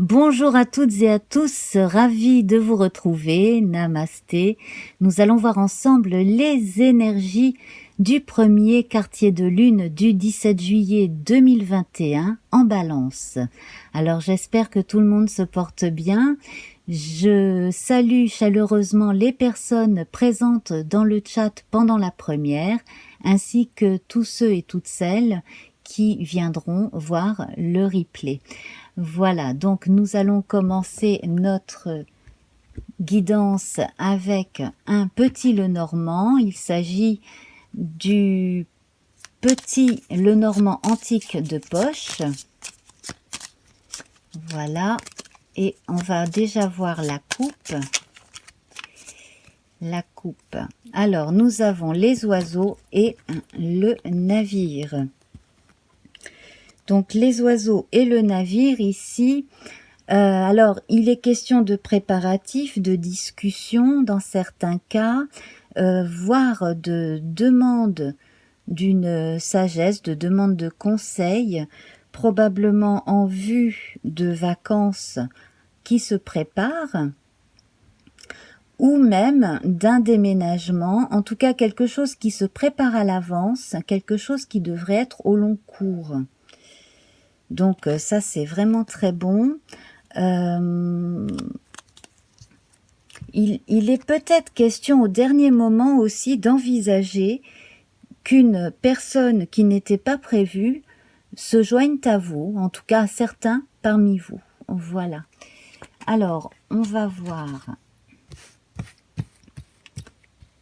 Bonjour à toutes et à tous, ravi de vous retrouver, namasté. Nous allons voir ensemble les énergies du premier quartier de lune du 17 juillet 2021 en Balance. Alors j'espère que tout le monde se porte bien. Je salue chaleureusement les personnes présentes dans le chat pendant la première, ainsi que tous ceux et toutes celles qui viendront voir le replay. Voilà, donc nous allons commencer notre guidance avec un petit Lenormand. Il s'agit du petit Lenormand antique de poche. Voilà, et on va déjà voir la coupe. La coupe. Alors, nous avons les oiseaux et le navire. Donc, les oiseaux et le navire ici. Alors, il est question de préparatifs, de discussions dans certains cas, voire de demande d'une sagesse, de demande de conseil, probablement en vue de vacances qui se préparent, ou même d'un déménagement, en tout cas quelque chose qui se prépare à l'avance, quelque chose qui devrait être au long cours. Donc ça c'est vraiment très bon. Il est peut-être question au dernier moment aussi d'envisager qu'une personne qui n'était pas prévue se joigne à vous, en tout cas certains parmi vous. Voilà. Alors, on va voir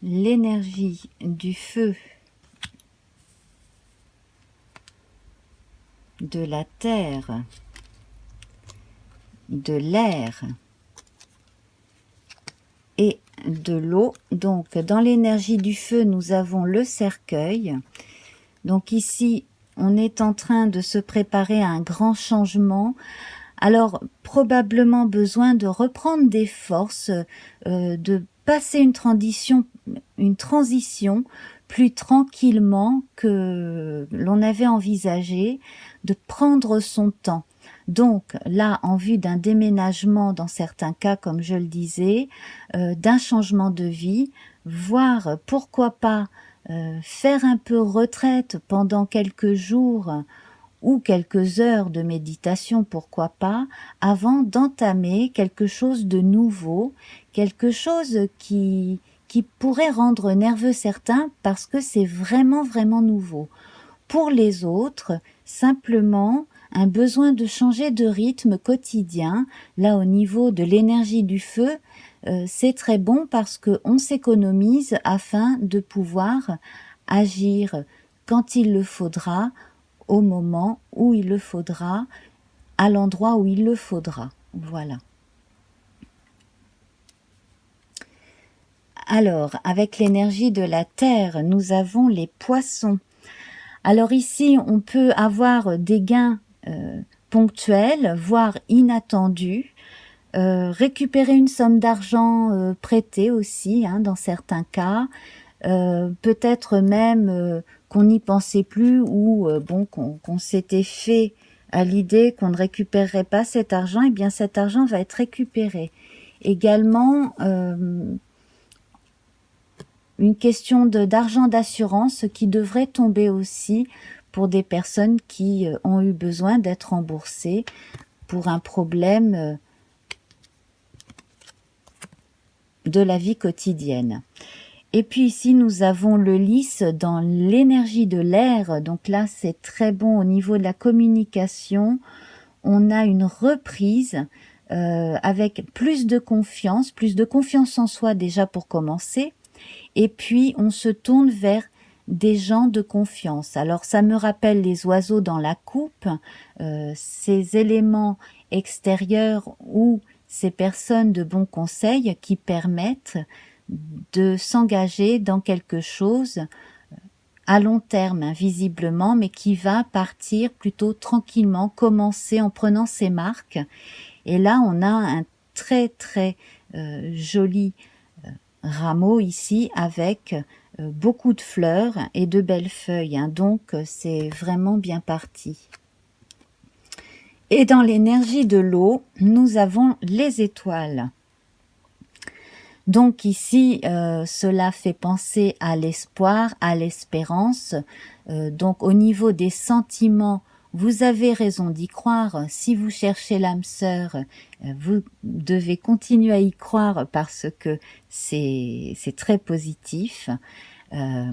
l'énergie du feu, de la terre, de l'air et de l'eau. Donc dans l'énergie du feu, nous avons le cercueil. Donc ici, on est en train de se préparer à un grand changement. Alors probablement besoin de reprendre des forces, de passer une transition plus tranquillement que l'on avait envisagé, de prendre son temps. Donc là, en vue d'un déménagement dans certains cas, comme je le disais, d'un changement de vie, voire pourquoi pas faire un peu retraite pendant quelques jours ou quelques heures de méditation, pourquoi pas, avant d'entamer quelque chose de nouveau, quelque chose qui pourrait rendre nerveux certains parce que c'est vraiment, vraiment nouveau. Pour les autres, simplement un besoin de changer de rythme quotidien. Là, au niveau de l'énergie du feu, c'est très bon parce qu'on s'économise afin de pouvoir agir quand il le faudra, au moment où il le faudra, à l'endroit où il le faudra. Voilà. Alors, avec l'énergie de la terre, nous avons les poissons. Alors ici, on peut avoir des gains ponctuels, voire inattendus, récupérer une somme d'argent prêtée aussi, dans certains cas, peut-être même qu'on n'y pensait plus ou qu'on s'était fait à l'idée qu'on ne récupérerait pas cet argent, et bien cet argent va être récupéré. Également, une question d'argent d'assurance qui devrait tomber aussi pour des personnes qui ont eu besoin d'être remboursées pour un problème de la vie quotidienne. Et puis ici, nous avons le lys dans l'énergie de l'air. Donc là, c'est très bon au niveau de la communication. On a une reprise avec plus de confiance en soi déjà pour commencer. Et puis, on se tourne vers des gens de confiance. Alors, ça me rappelle les oiseaux dans la coupe, ces éléments extérieurs ou ces personnes de bons conseils qui permettent de s'engager dans quelque chose à long terme, visiblement, mais qui va partir plutôt tranquillement, commencer en prenant ses marques. Et là, on a un très très joli rameau ici avec beaucoup de fleurs et de belles feuilles. Donc, c'est vraiment bien parti. Et dans l'énergie de l'eau, nous avons les étoiles. Donc ici, cela fait penser à l'espoir, à l'espérance. Donc au niveau des sentiments, vous avez raison d'y croire. Si vous cherchez l'âme sœur, vous devez continuer à y croire parce que c'est très positif. À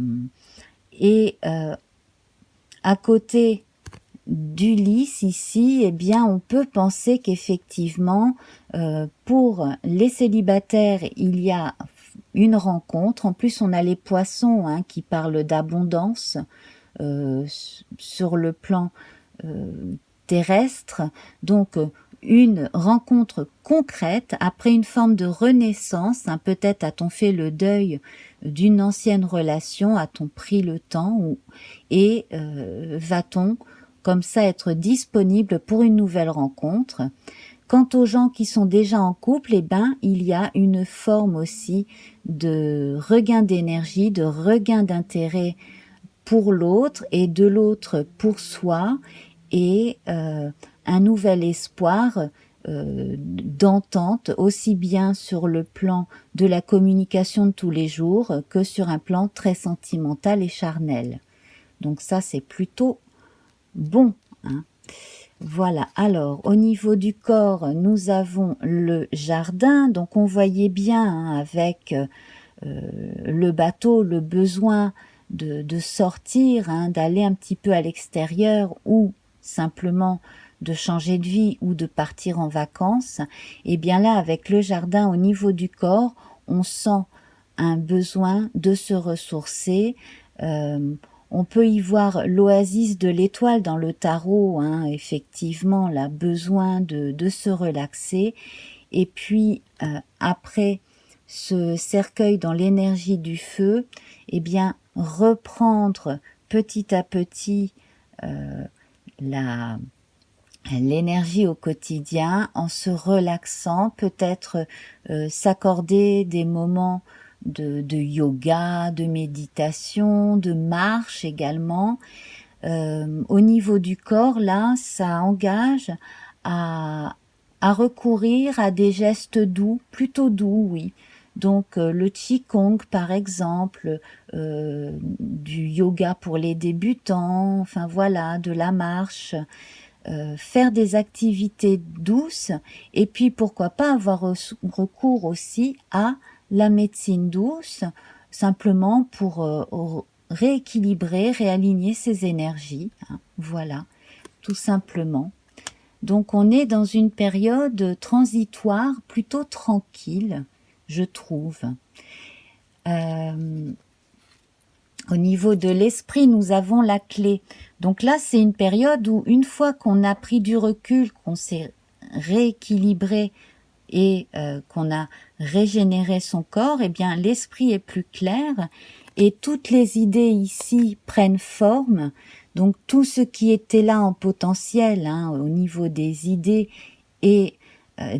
côté d'Ulysse ici, eh bien, on peut penser qu'effectivement, pour les célibataires, il y a une rencontre. En plus, on a les poissons hein, qui parlent d'abondance sur le plan terrestre. Donc, une rencontre concrète après une forme de renaissance. Hein, peut-être a-t-on fait le deuil d'une ancienne relation, a-t-on pris le temps et va-t-on comme ça être disponible pour une nouvelle rencontre. Quant aux gens qui sont déjà en couple, eh ben, il y a une forme aussi de regain d'énergie, de regain d'intérêt pour l'autre et de l'autre pour soi et un nouvel espoir d'entente aussi bien sur le plan de la communication de tous les jours que sur un plan très sentimental et charnel. Donc ça c'est plutôt bon. Hein. Voilà, alors au niveau du corps, nous avons le jardin, donc on voyait bien hein, avec le bateau, le besoin de sortir, hein, d'aller un petit peu à l'extérieur ou simplement de changer de vie ou de partir en vacances. Et bien là, avec le jardin au niveau du corps, on sent un besoin de se ressourcer. On peut y voir l'oasis de l'étoile dans le tarot, hein, effectivement, là, besoin de se relaxer. Et puis, après ce cercueil dans l'énergie du feu, eh bien, reprendre petit à petit l'énergie au quotidien en se relaxant, peut-être s'accorder des moments de yoga, de méditation, de marche également. Au niveau du corps, là, ça engage à recourir à des gestes doux, plutôt doux, oui. Donc le Qigong par exemple, du yoga pour les débutants, enfin voilà, de la marche, faire des activités douces et puis pourquoi pas avoir recours aussi à la médecine douce, simplement pour rééquilibrer, réaligner ses énergies, hein, voilà, tout simplement. Donc on est dans une période transitoire plutôt tranquille, je trouve. Au niveau de l'esprit, nous avons la clé. Donc là, c'est une période où une fois qu'on a pris du recul, qu'on s'est rééquilibré et qu'on a régénéré son corps, eh bien l'esprit est plus clair et toutes les idées ici prennent forme. Donc tout ce qui était là en potentiel, hein, au niveau des idées et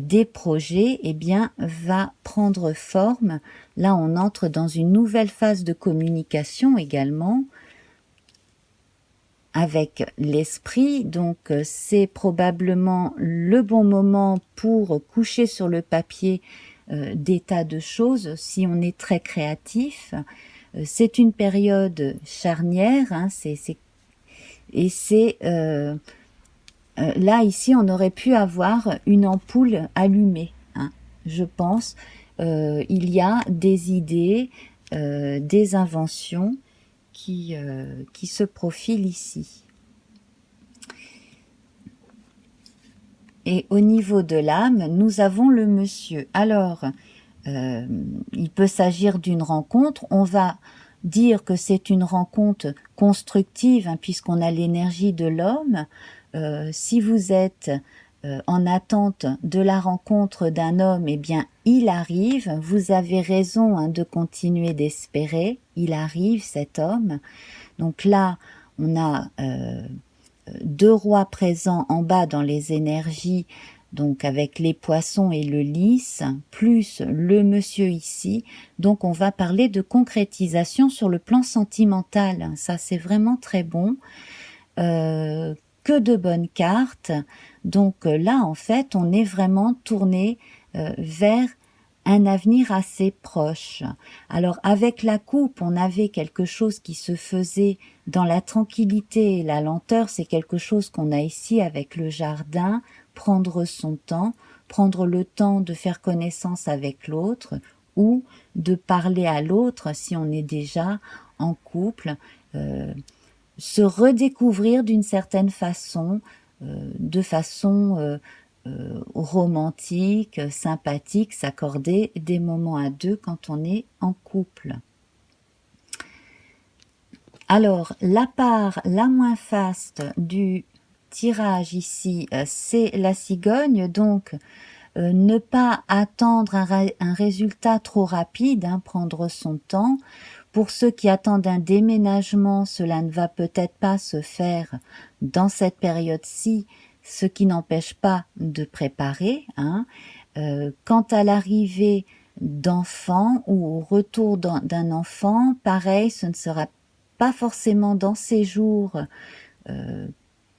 des projets, eh bien va prendre forme. Là, on entre dans une nouvelle phase de communication également avec l'esprit, donc c'est probablement le bon moment pour coucher sur le papier des tas de choses si on est très créatif. C'est une période charnière, hein, et c'est là ici on aurait pu avoir une ampoule allumée, hein, je pense. Il y a des idées, des inventions qui se profilent ici. Et au niveau de l'âme, nous avons le monsieur. Alors, il peut s'agir d'une rencontre. On va dire que c'est une rencontre constructive, hein, puisqu'on a l'énergie de l'homme. Si vous êtes en attente de la rencontre d'un homme, eh bien, il arrive. Vous avez raison hein, de continuer d'espérer. Il arrive, cet homme. Donc là, on a deux rois présents en bas dans les énergies, donc avec les poissons et le lys, plus le monsieur ici. Donc on va parler de concrétisation sur le plan sentimental. Ça, c'est vraiment très bon. Que que de bonnes cartes. Donc là, en fait, on est vraiment tourné vers un avenir assez proche. Alors avec la coupe, on avait quelque chose qui se faisait dans la tranquillité et la lenteur. C'est quelque chose qu'on a ici avec le jardin, prendre son temps, prendre le temps de faire connaissance avec l'autre ou de parler à l'autre si on est déjà en couple, se redécouvrir d'une certaine façon, de façon romantique, sympathique, s'accorder des moments à deux quand on est en couple. Alors, la part la moins faste du tirage ici, c'est la cigogne, donc ne pas attendre un résultat trop rapide, hein, prendre son temps. Pour ceux qui attendent un déménagement, cela ne va peut-être pas se faire dans cette période-ci, ce qui n'empêche pas de préparer. Hein. Quant à l'arrivée d'enfants ou au retour d'un enfant, pareil, ce ne sera pas forcément dans ces jours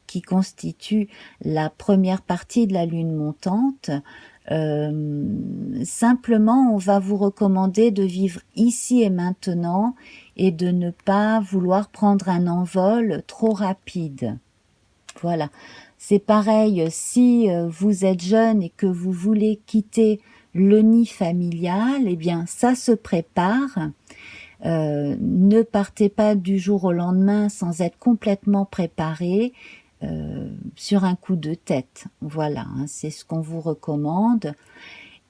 qui constituent la première partie de la lune montante. Simplement, on va vous recommander de vivre ici et maintenant et de ne pas vouloir prendre un envol trop rapide. Voilà. C'est pareil, si vous êtes jeune et que vous voulez quitter le nid familial, eh bien, ça se prépare. Ne partez pas du jour au lendemain sans être complètement préparé sur un coup de tête. Voilà, hein, c'est ce qu'on vous recommande.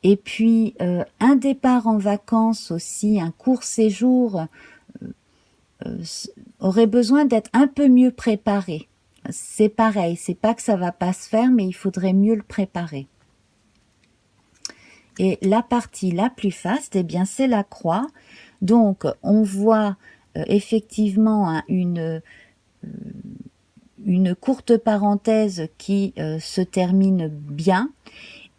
Et puis, un départ en vacances aussi, un court séjour, aurait besoin d'être un peu mieux préparé. C'est pareil, c'est pas que ça va pas se faire, mais il faudrait mieux le préparer. Et la partie la plus faste, eh bien, c'est la croix. Donc, on voit effectivement hein, une courte parenthèse qui se termine bien.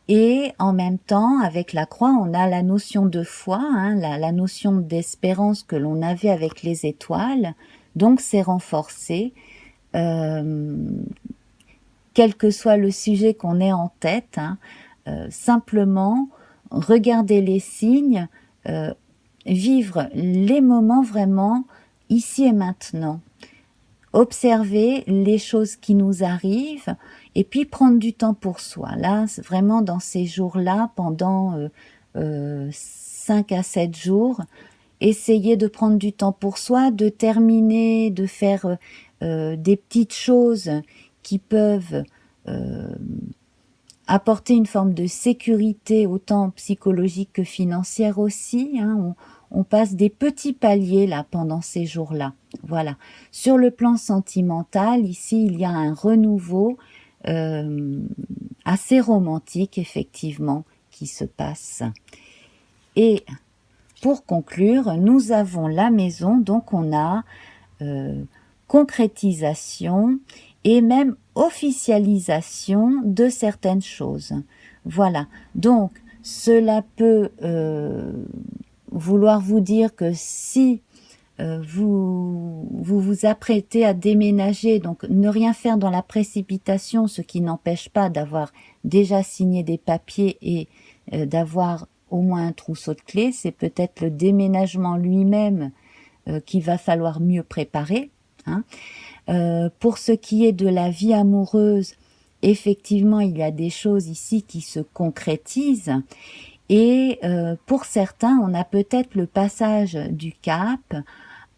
Et en même temps, avec la croix, on a la notion de foi, hein, la notion d'espérance que l'on avait avec les étoiles. Donc, c'est renforcé. Quel que soit le sujet qu'on ait en tête, hein, simplement regarder les signes, vivre les moments vraiment ici et maintenant. Observer les choses qui nous arrivent et puis prendre du temps pour soi. Là, vraiment dans ces jours-là, pendant 5 à 7 jours, essayer de prendre du temps pour soi, de terminer, de faire des petites choses qui peuvent apporter une forme de sécurité, autant psychologique que financière aussi. Hein. On passe des petits paliers là pendant ces jours-là. Voilà. Sur le plan sentimental, ici, il y a un renouveau assez romantique, effectivement, qui se passe. Et pour conclure, nous avons la maison, donc on a concrétisation et même officialisation de certaines choses. Voilà. Donc, cela peut vouloir vous dire que si vous apprêtez à déménager, donc ne rien faire dans la précipitation, ce qui n'empêche pas d'avoir déjà signé des papiers et d'avoir au moins un trousseau de clés, c'est peut-être le déménagement lui-même qu'il va falloir mieux préparer. Hein. Pour ce qui est de la vie amoureuse, effectivement, il y a des choses ici qui se concrétisent. Et pour certains, on a peut-être le passage du cap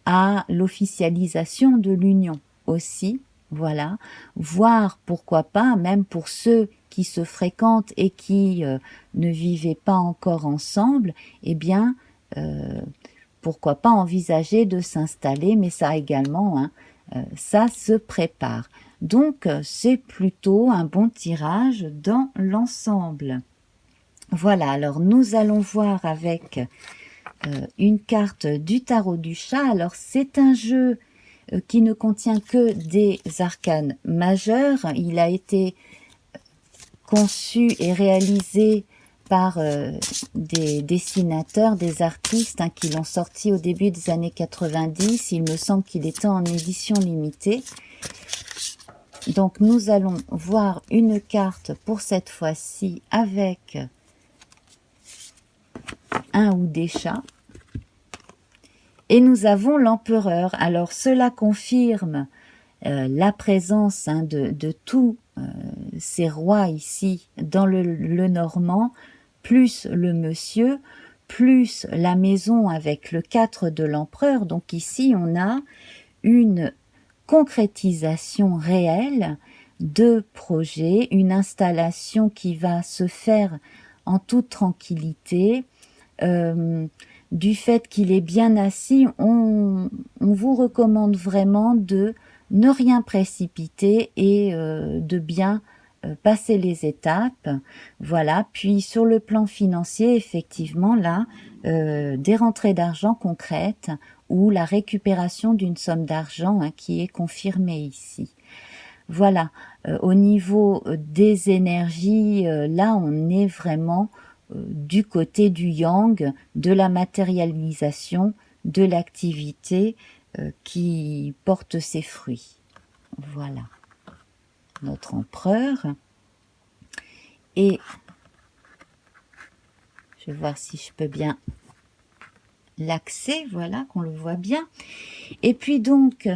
à l'officialisation de l'union aussi. Voilà. Voire, pourquoi pas, même pour ceux qui se fréquentent et qui ne vivaient pas encore ensemble, eh bien, pourquoi pas envisager de s'installer, mais ça également, hein, ça se prépare. Donc, c'est plutôt un bon tirage dans l'ensemble. Voilà, alors nous allons voir avec une carte du tarot du chat. Alors, c'est un jeu qui ne contient que des arcanes majeurs. Il a été conçu et réalisé par des dessinateurs, des artistes hein, qui l'ont sorti au début des années 90. Il me semble qu'il était en édition limitée. Donc nous allons voir une carte pour cette fois-ci avec un ou des chats. Et nous avons l'empereur. Alors cela confirme la présence de tous ces rois ici dans le normand, plus le monsieur, plus la maison avec le 4 de l'empereur. Donc ici on a une concrétisation réelle de projet, une installation qui va se faire en toute tranquillité. Du fait qu'il est bien assis, on vous recommande vraiment de ne rien précipiter et de bien passer les étapes. Voilà. Puis sur le plan financier, effectivement, là, des rentrées d'argent concrètes ou la récupération d'une somme d'argent qui est confirmée ici. Voilà. Au niveau des énergies, là, on est vraiment du côté du yang, de la matérialisation, de l'activité qui porte ses fruits. Voilà, notre empereur. Et je vais voir si je peux bien l'axer, voilà, qu'on le voit bien. Et puis donc,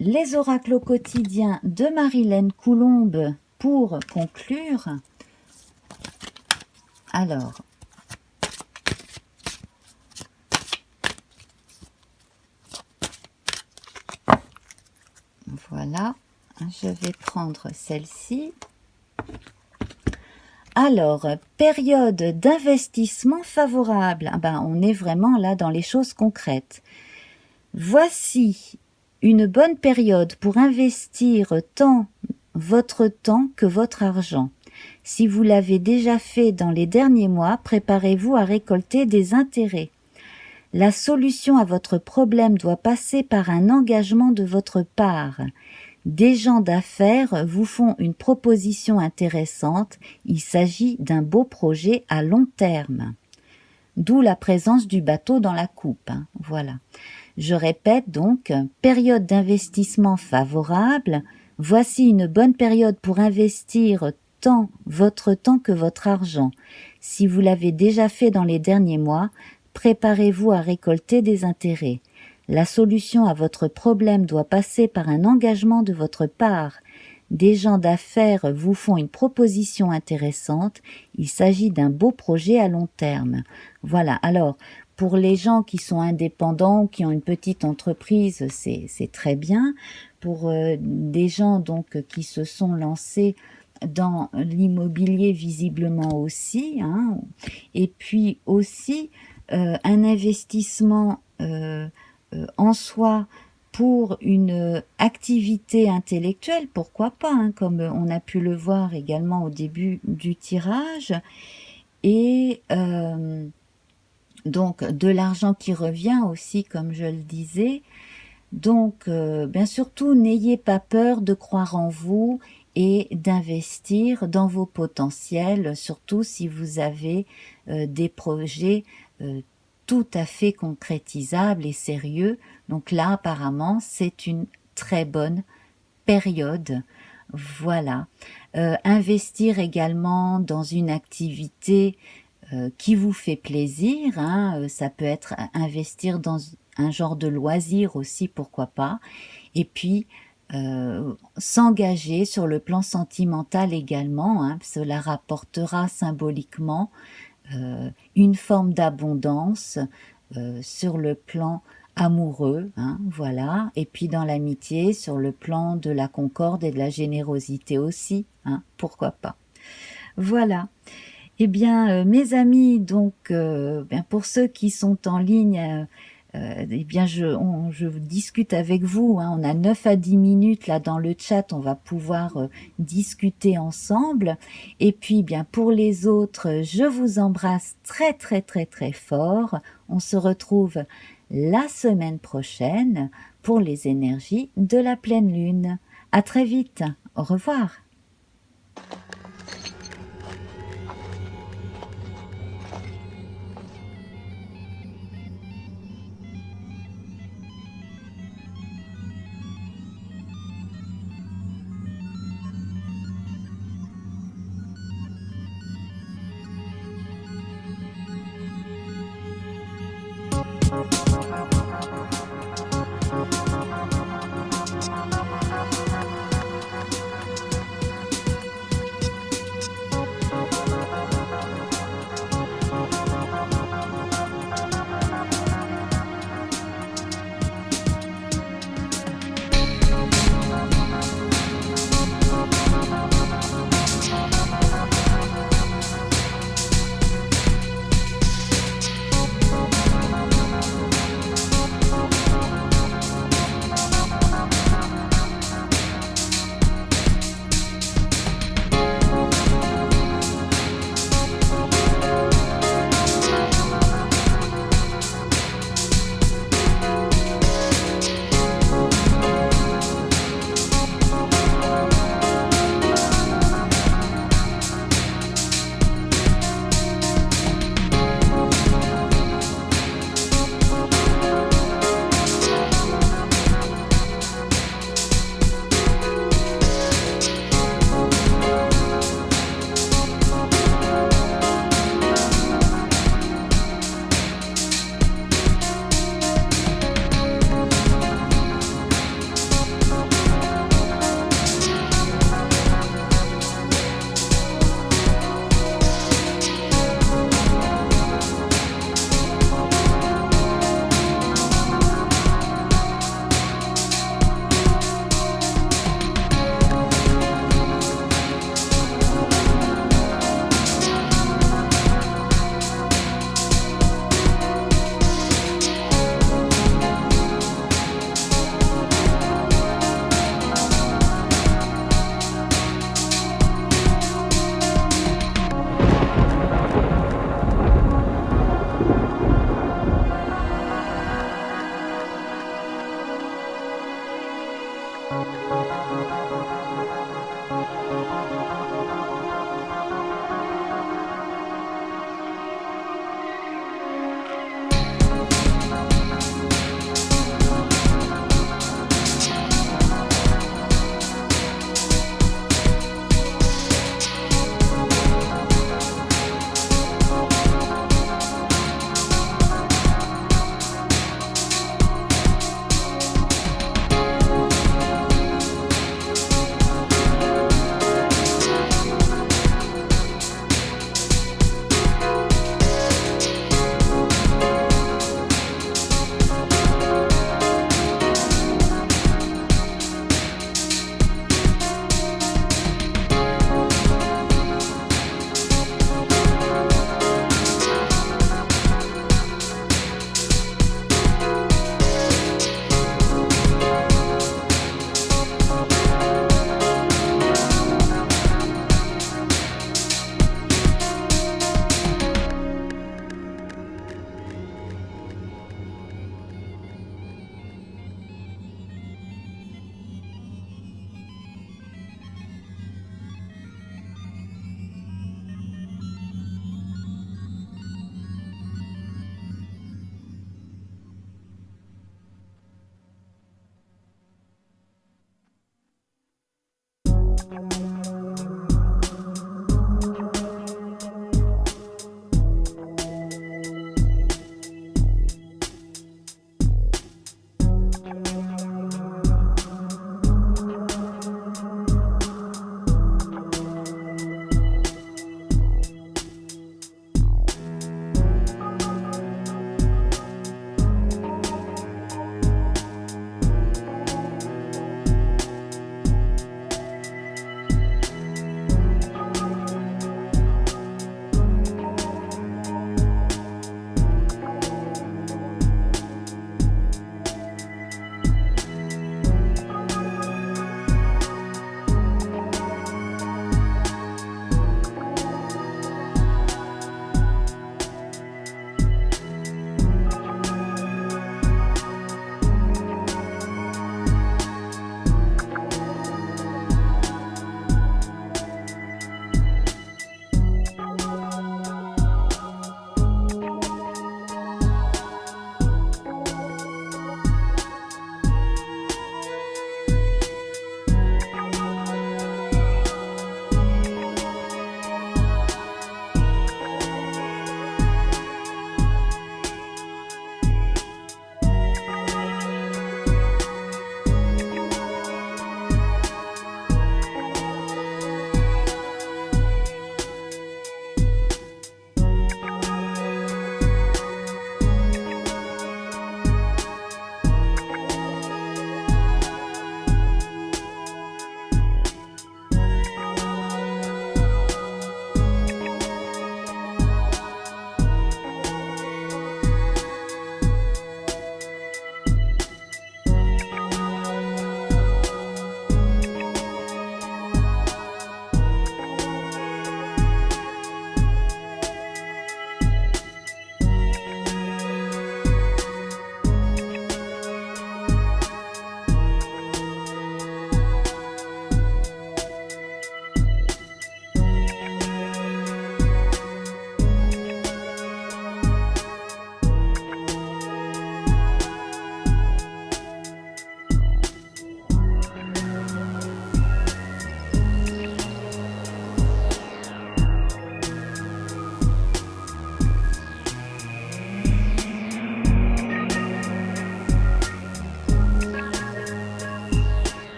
les oracles au quotidien de Marilène Coulombe pour conclure. Alors, voilà, je vais prendre celle-ci. Alors, période d'investissement favorable. Ah ben, on est vraiment là dans les choses concrètes. Voici une bonne période pour investir tant votre temps que votre argent. Si vous l'avez déjà fait dans les derniers mois, préparez-vous à récolter des intérêts. La solution à votre problème doit passer par un engagement de votre part. Des gens d'affaires vous font une proposition intéressante. Il s'agit d'un beau projet à long terme. D'où la présence du bateau dans la coupe. Voilà. Je répète donc, période d'investissement favorable. Voici une bonne période pour investir tant votre temps que votre argent. Si vous l'avez déjà fait dans les derniers mois, préparez-vous à récolter des intérêts. La solution à votre problème doit passer par un engagement de votre part. Des gens d'affaires vous font une proposition intéressante. Il s'agit d'un beau projet à long terme. Voilà. Alors, pour les gens qui sont indépendants, qui ont une petite entreprise, c'est très bien. Pour des gens donc qui se sont lancés dans l'immobilier visiblement aussi, et puis aussi un investissement en soi pour une activité intellectuelle, pourquoi pas, comme on a pu le voir également au début du tirage, et donc de l'argent qui revient aussi, comme je le disais. Donc, bien surtout, n'ayez pas peur de croire en vous et d'investir dans vos potentiels, surtout si vous avez des projets tout à fait concrétisables et sérieux. Donc là, apparemment, c'est une très bonne période. Voilà. Investir également dans une activité qui vous fait plaisir, ça peut être investir dans un genre de loisir aussi, pourquoi pas, et puis s'engager sur le plan sentimental également, cela rapportera symboliquement une forme d'abondance sur le plan amoureux, voilà, et puis dans l'amitié, sur le plan de la concorde et de la générosité aussi, pourquoi pas. Voilà. Eh bien, mes amis, donc, pour ceux qui sont en ligne, eh bien, je discute avec vous. On a 9 à 10 minutes là dans le chat. On va pouvoir discuter ensemble. Et puis, bien, pour les autres, je vous embrasse très, très, très, très fort. On se retrouve la semaine prochaine pour les énergies de la pleine lune. À très vite. Au revoir.